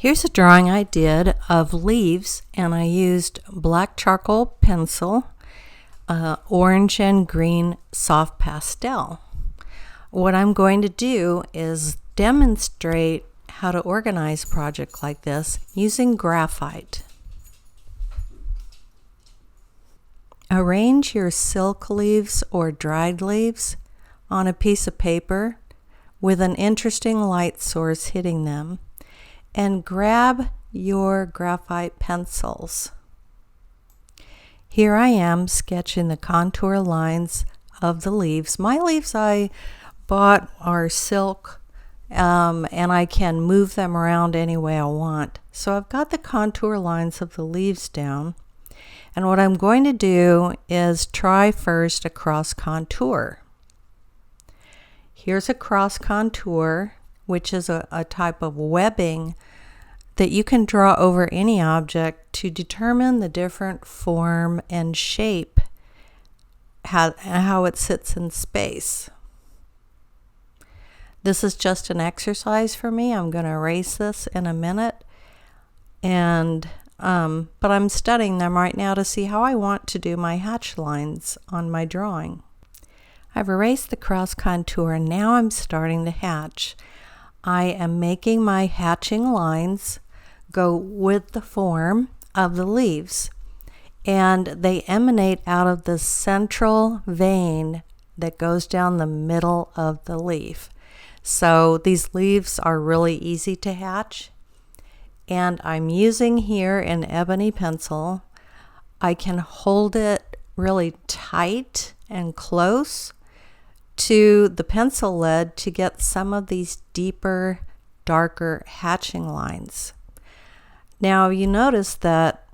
Here's a drawing I did of leaves, and I used black charcoal pencil, orange and green soft pastel. What I'm going to do is demonstrate how to organize a project like this using graphite. Arrange your silk leaves or dried leaves on a piece of paper with an interesting light source hitting them, and grab your graphite pencils. Here I am sketching the contour lines of the leaves. My leaves I bought are silk, and I can move them around any way I want. So I've got the contour lines of the leaves down, and what I'm going to do is try first a cross contour. Here's a cross contour, which is a type of webbing that you can draw over any object to determine the different form and shape, how it sits in space. This is just an exercise for me. I'm going to erase this in a minute, but I'm studying them right now to see how I want to do my hatch lines on my drawing. I've erased the cross contour, and now I'm starting to hatch. I am making my hatching lines go with the form of the leaves, and they emanate out of the central vein that goes down the middle of the leaf. So these leaves are really easy to hatch, and I'm using here an ebony pencil. I can hold it really tight and close to the pencil lead to get some of these deeper, darker hatching lines. Now you notice that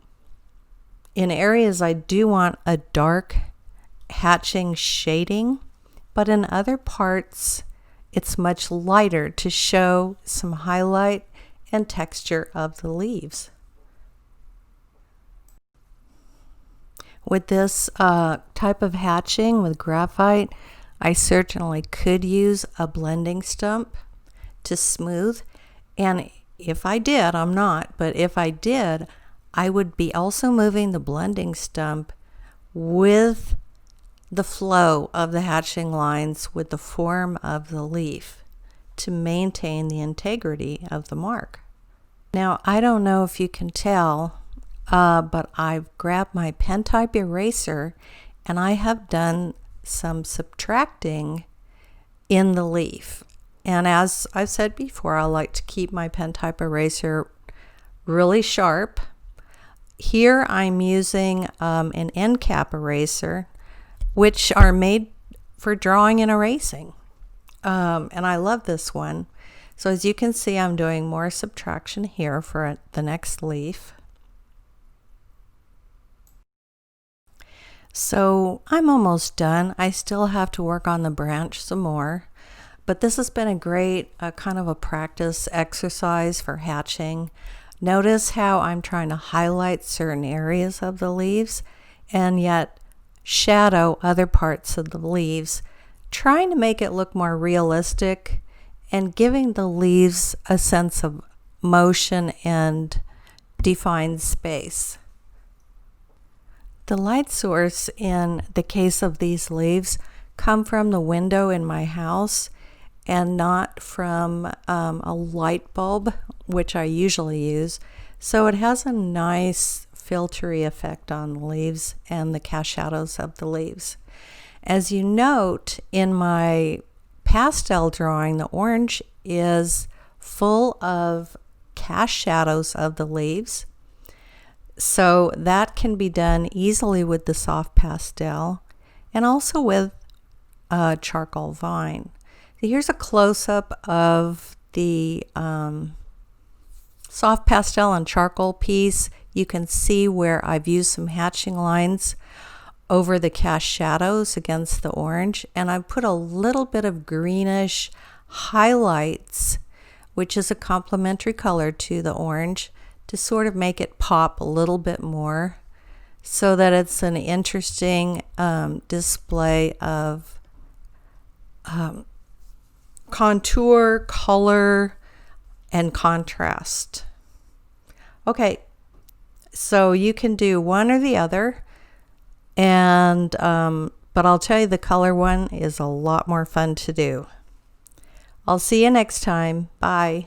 in areas I do want a dark hatching shading, but in other parts it's much lighter to show some highlight and texture of the leaves. With this type of hatching with graphite, I certainly could use a blending stump to smooth, and if I did, I'm not, but if I did, I would be also moving the blending stump with the flow of the hatching lines with the form of the leaf to maintain the integrity of the mark. Now, I don't know if you can tell, but I've grabbed my pen type eraser and I have done some subtracting in the leaf. And as I've said before, I like to keep my pen type eraser really sharp. Here I'm using an end cap eraser, which are made for drawing and erasing. And I love this one. So as you can see, I'm doing more subtraction here for the next leaf. So I'm almost done. I still have to work on the branch some more, but this has been a great kind of a practice exercise for hatching. Notice how I'm trying to highlight certain areas of the leaves and yet shadow other parts of the leaves, trying to make it look more realistic and giving the leaves a sense of motion and defined space. The light source in the case of these leaves come from the window in my house and not from a light bulb, which I usually use. So it has a nice filtery effect on the leaves and the cast shadows of the leaves. As you note in my pastel drawing, the orange is full of cast shadows of the leaves. So that can be done easily with the soft pastel and also with charcoal vine. Here's a close-up of the soft pastel and charcoal piece. You can see where I've used some hatching lines over the cast shadows against the orange, and I've put a little bit of greenish highlights, which is a complementary color to the orange, to sort of make it pop a little bit more so that it's an interesting display of contour, color, and contrast. Okay, so you can do one or the other, and but I'll tell you the color one is a lot more fun to do. I'll see you next time. Bye.